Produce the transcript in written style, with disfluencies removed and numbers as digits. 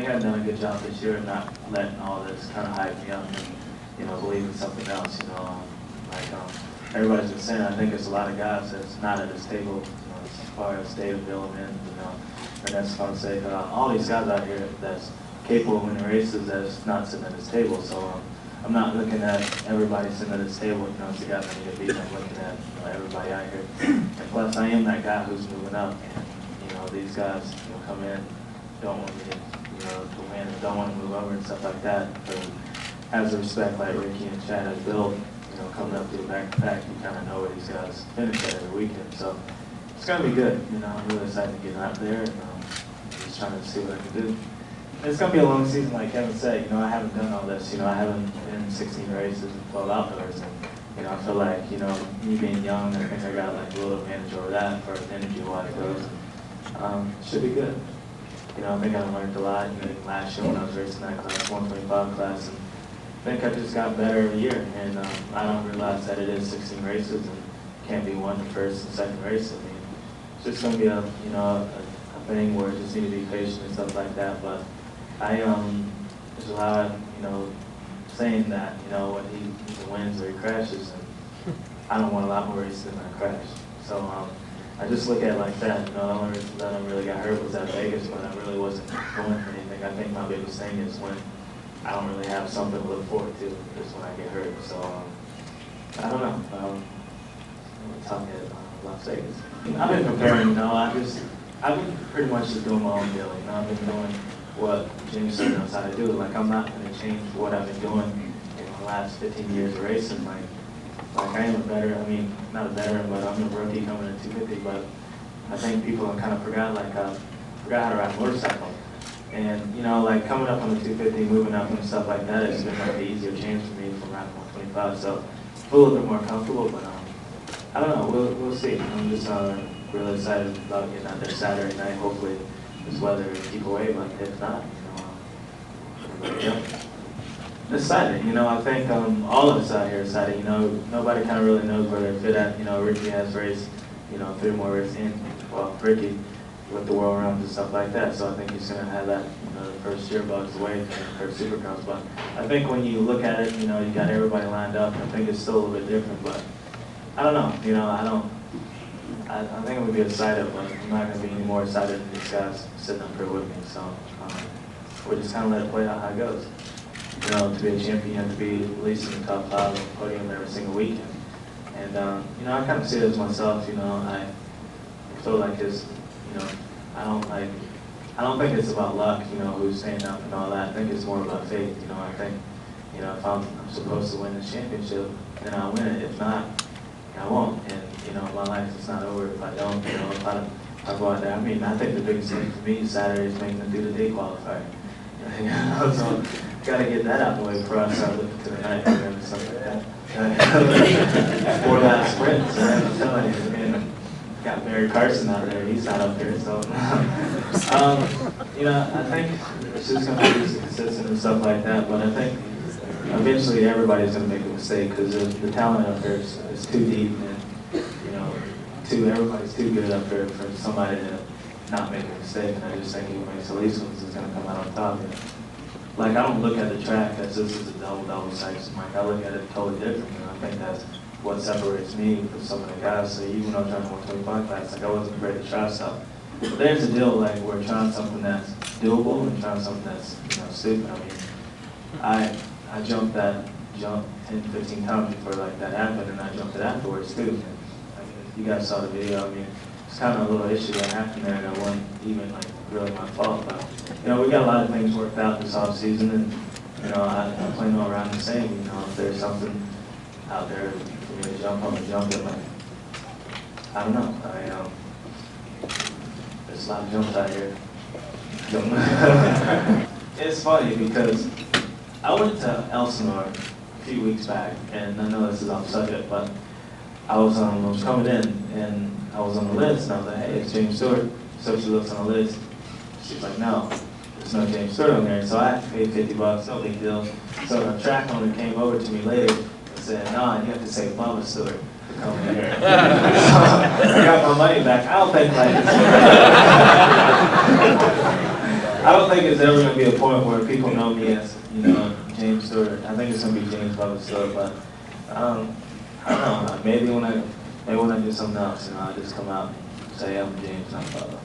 think I've done a good job this year of not letting all this kind of hype me up and, believe in something else, everybody's been saying, I think there's a lot of guys that's not at this table, as far as state of development, and that's Fonseca, all these guys out here that's capable of winning races that's not sitting at this table. So I'm not looking at everybody sitting at this table, it's the guys I need to beat. I'm looking at everybody out here. And plus, I am that guy who's moving up. And, these guys come in, don't want me to win, and don't want to move over and stuff like that. But has the respect like Ricky and Chad has built, coming up to the back, you kind of know where these guys finish at every weekend. So it's going to be good. I'm really excited to get out there and just trying to see what I can do. It's going to be a long season, like Kevin said. I haven't done all this. I haven't been 16 races and 12 outdoors. And, I feel like, me being young, I think I got like a little advantage over that for energy-wise goes. Should be good. I think I learned a lot. Last year when I was racing that class, 125 class, and I think I just got better every year. And I don't realize that it is 16 races and can't be won the first and second race. I mean, it's just going to be a thing where you just need to be patient and stuff like that. But there's a lot of, saying that, when he wins or he crashes, and I don't want a lot more races than I crash. So I just look at it like that. The only reason that I really got hurt was at Vegas, but I really wasn't going for anything. I think my biggest thing is when I don't really have something to look forward to, is when I get hurt. So I don't know. I'm talking at Las Vegas. I've been preparing, I've been pretty much just doing my own deal. I've been doing what James said knows how to do. Like, I'm not going to change what I've been doing in the last 15 years of racing. Like I am a veteran, not a veteran, but I'm a rookie coming in 250, but I think people have kind of forgot how to ride a motorcycle. And, like coming up on the 250, moving up and stuff like that, it's been like the easier change for me from riding 125. So I feel a little bit more comfortable, but I don't know, we'll see. I'm just really excited about getting out there Saturday night. Hopefully this weather will keep away, but if not, yeah. Excited, I think all of us out here are excited. Nobody kind of really knows where they're fit at. Ricky has raced, 3 more races in. Well, Ricky with the world rounds and stuff like that. So I think he's going to have that, the first year bugs away for Supercross. But I think when you look at it, you got everybody lined up. I think it's still a little bit different, but I don't know. I think I'm going to be excited, but I'm not going to be any more excited than these guys sitting up here with me. So we'll just kind of let it play out how it goes. To be a champion, you have to be at least in the top 5 on the podium every single weekend. And, I kind of see it as myself, I feel like it's, I don't think it's about luck, who's staying up and all that. I think it's more about faith, I think, if I'm supposed to win this championship, then I'll win it. If not, I won't. And, my life is not over if I don't, if I go out there. I think the biggest thing for me Saturday is making them do the day qualifier. So got to get that out of the way before I start looking to the night and stuff like that. 4 lap sprints, I'm telling you. And got Barry Carson out there, he's not up there. So, I think it's just going to be just consistent and stuff like that. But I think eventually everybody's going to make a mistake because the talent up there is too deep, and everybody's too good up there for somebody to not make a mistake. And I just think who makes the least ones is going to come out on top. And, I don't look at the track as this is a double section. I look at it totally different. I think that's what separates me from some of the guys. So even though I'm trying 125 class, I wasn't afraid to try stuff. But there's a deal, we're trying something that's doable and trying something that's stupid. I jumped that jump 10, 15 times before that happened, and I jumped it afterwards too. And, you guys saw the video. It's kind of a little issue that happened there, and it wasn't even really my fault. But we got a lot of things worked out this off season, and I plan on around the same. If there's something out there for me to jump on, jump it. I don't know. There's a lot of jumps out here. It's funny because I went to Elsinore a few weeks back, and I know this is off subject, but I was coming in, and I was on the list, and I was like, hey, it's James Stewart. So she looks on the list. She's like, no, there's no James Stewart on there. So I had to pay $50, no big deal. So the track owner came over to me later and said, no, you have to say Mama Stewart to come in here. So I got my money back. I don't think I don't think it's ever gonna be a point where people know me as, James Stewart. I think it's gonna be James Bubba Stewart, but, I don't know, maybe when I do something else, I just come out and say I'm James, not Bubba.